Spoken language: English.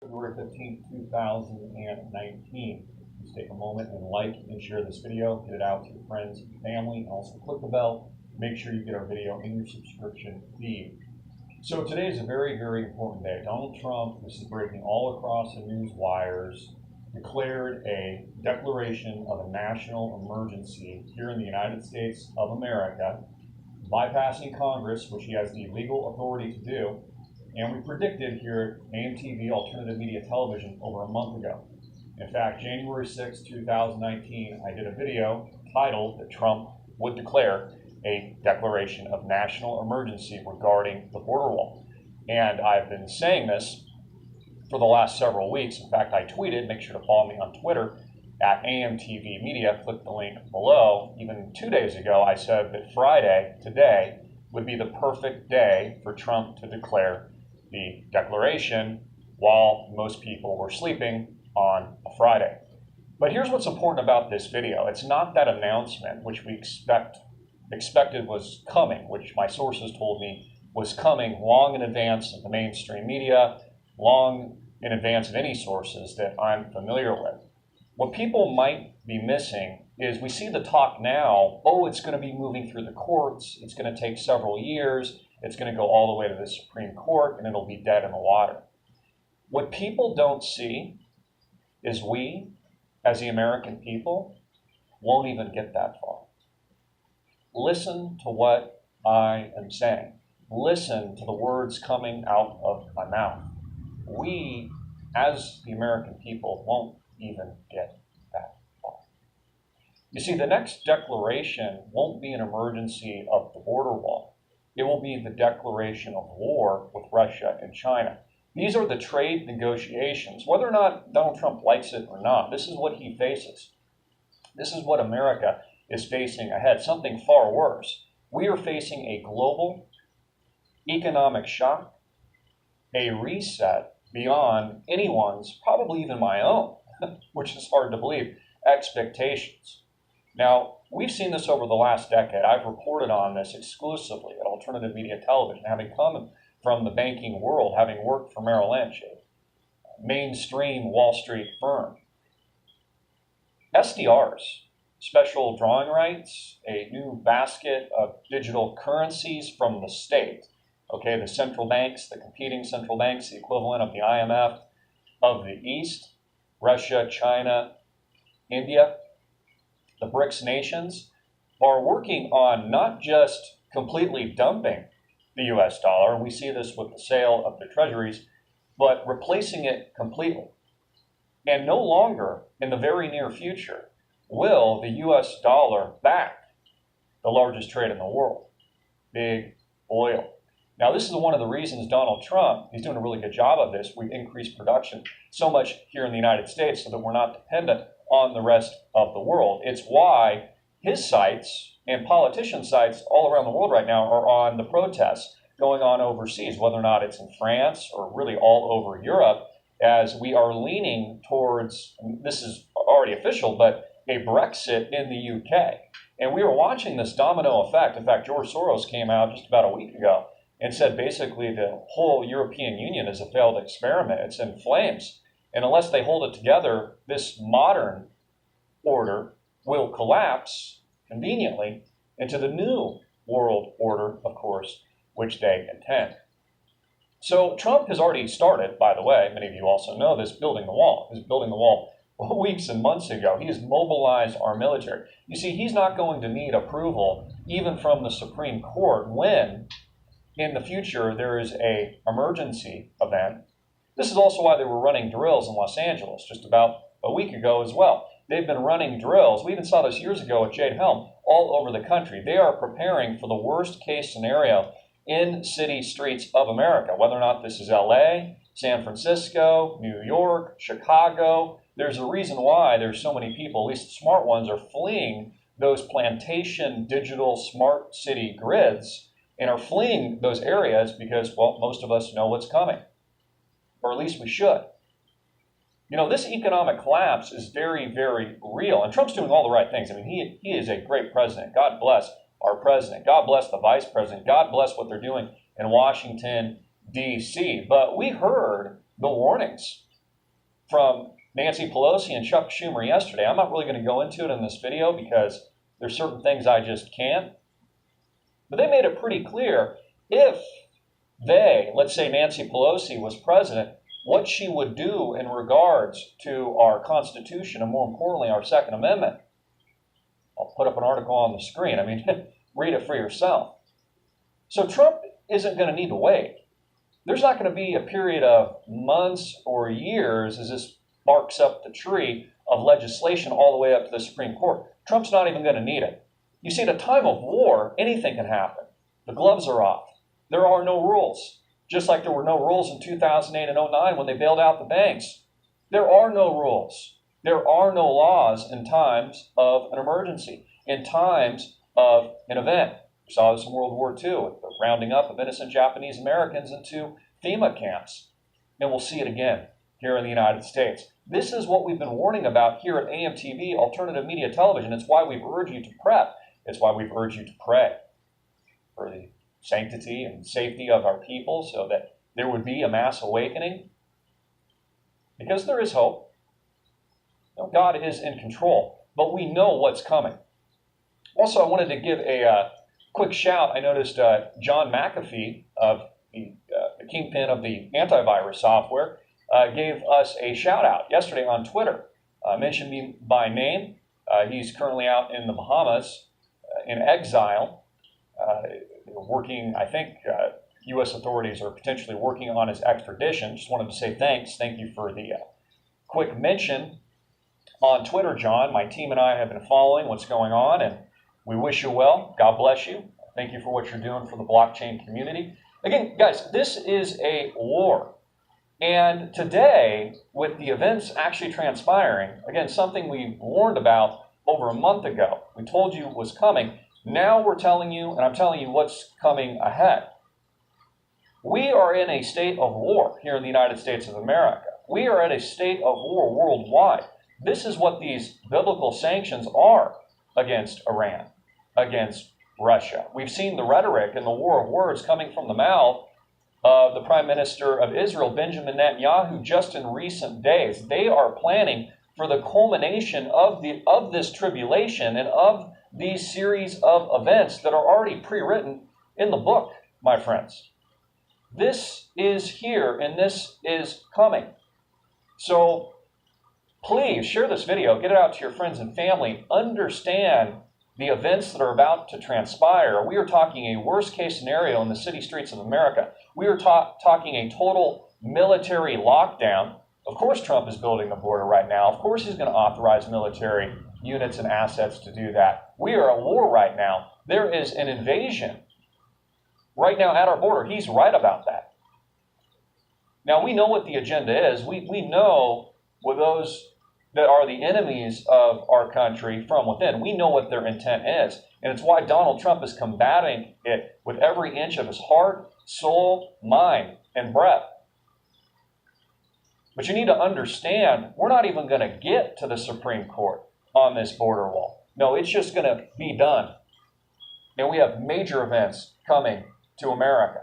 February 15th, 2019. Just take a moment and like and share this video, get it out to your friends and family, and also click the bell. Make sure you get our video in your subscription feed. So today is a very, very important day. Donald Trump, this is breaking all across the news wires, declared a declaration of a national emergency here in the United States of America, bypassing Congress, which he has the legal authority to do. And we predicted here at amtv Alternative Media Television over a month ago. In fact, January 6, 2019, I did a video titled that Trump would declare a declaration of national emergency regarding the border wall. And I've been saying this for the last several weeks. In fact, I tweeted, make sure to follow me on Twitter at AMTV Media, click the link below. Even 2 days ago, I said that Friday, today, would be the perfect day for Trump to declare the declaration while most people were sleeping on a Friday. But here's what's important about this video. It's not that announcement, which we expected was coming, which my sources told me was coming long in advance of the mainstream media, long in advance of any sources that I'm familiar with. What people might be missing is we see the talk now, oh, it's going to be moving through the courts, it's going to take several years, it's going to go all the way to the Supreme Court, and it'll be dead in the water. What people don't see is we, as the American people, won't even get that far. Listen to what I am saying. Listen to the words coming out of my mouth. We, as the American people, won't even get that far. You see, the next declaration won't be an emergency of the border wall. It will be the declaration of war with Russia and China. These are the trade negotiations. Whether or not Donald Trump likes it or not, this is what he faces. This is what America is facing ahead, something far worse. We are facing a global economic shock, a reset beyond anyone's, probably even my own, which is hard to believe, expectations. Now, we've seen this over the last decade. I've reported on this exclusively at Alternative Media Television, having come from the banking world, having worked for Merrill Lynch, a mainstream Wall Street firm. SDRs, special drawing rights, a new basket of digital currencies from the state. Okay, the central banks, the competing central banks, the equivalent of the IMF of the East, Russia, China, India, the BRICS nations, are working on not just completely dumping the US dollar, and we see this with the sale of the treasuries, but replacing it completely. And no longer, in the very near future, will the US dollar back the largest trade in the world, big oil. Now, this is one of the reasons Donald Trump, he's doing a really good job of this. We've increased production so much here in the United States so that we're not dependent on the rest of the world. It's why his sites and politician sites all around the world right now are on the protests going on overseas, whether or not it's in France or really all over Europe, as we are leaning towards, this is already official, but a Brexit in the UK. And we are watching this domino effect. In fact, George Soros came out just about a week ago and said basically the whole European Union is a failed experiment. It's in flames. And unless they hold it together, this modern order will collapse conveniently into the new world order, of course, which they intend. So Trump has already started, by the way, many of you also know this, building the wall. He's building the wall weeks and months ago. He has mobilized our military. You see, he's not going to need approval even from the Supreme Court when in the future there is an emergency event. This is also why they were running drills in Los Angeles just about a week ago as well. They've been running drills. We even saw this years ago at Jade Helm all over the country. They are preparing for the worst case scenario in city streets of America, whether or not this is LA, San Francisco, New York, Chicago. There's a reason why there's so many people, at least the smart ones, are fleeing those plantation digital smart city grids and are fleeing those areas because, well, most of us know what's coming, or at least we should. You know, this economic collapse is very, very real, and Trump's doing all the right things. I mean, he is a great president. God bless our president. God bless the vice president. God bless what they're doing in Washington, D.C. But we heard the warnings from Nancy Pelosi and Chuck Schumer yesterday. I'm not really going to go into it in this video because there's certain things I just can't. But they made it pretty clear if let's say Nancy Pelosi was president, what she would do in regards to our Constitution and more importantly our Second Amendment. I'll put up an article on the screen. I mean, read it for yourself. So Trump isn't going to need to wait. There's not going to be a period of months or years as this barks up the tree of legislation all the way up to the Supreme Court. Trump's not even going to need it. You see, at a time of war, anything can happen. The gloves are off. There are no rules. Just like there were no rules in 2008 and 2009 when they bailed out the banks. There are no rules. There are no laws in times of an emergency, in times of an event. We saw this in World War II, with the rounding up of innocent Japanese Americans into FEMA camps. And we'll see it again here in the United States. This is what we've been warning about here at AMTV, Alternative Media Television. It's why we've urged you to prep. It's why we've urged you to pray for the sanctity and safety of our people so that there would be a mass awakening. Because there is hope. You know, God is in control, but we know what's coming. Also, I wanted to give a quick shout. I noticed John McAfee, of the kingpin of the antivirus software, gave us a shout out yesterday on Twitter. Mentioned me by name. He's currently out in the Bahamas in exile, working, I think U.S. authorities are potentially working on his extradition. Just wanted to say thanks. Thank you for the quick mention on Twitter, John. My team and I have been following what's going on, and we wish you well. God bless you. Thank you for what you're doing for the blockchain community. Again, guys, this is a war. And today, with the events actually transpiring, again, something we warned about over a month ago, we told you was coming. Now we're telling you, and I'm telling you what's coming ahead. We are in a state of war here in the United States of America. We are at a state of war worldwide. This is what these biblical sanctions are against Iran, against Russia. We've seen the rhetoric and the war of words coming from the mouth of the Prime Minister of Israel, Benjamin Netanyahu, just in recent days. They are planning for the culmination of this tribulation and of these series of events that are already pre-written in the book, my friends. This is here and this is coming. So please share this video, get it out to your friends and family, understand the events that are about to transpire. We are talking a worst case scenario in the city streets of America. We are talking a total military lockdown. Of course, Trump is building a border right now. Of course, he's going to authorize military units and assets to do that. We are at war right now. There is an invasion right now at our border. He's right about that. Now, we know what the agenda is. We know with those that are the enemies of our country from within. We know what their intent is. And it's why Donald Trump is combating it with every inch of his heart, soul, mind, and breath. But you need to understand, we're not even going to get to the Supreme Court on this border wall. No, it's just going to be done. And we have major events coming to America.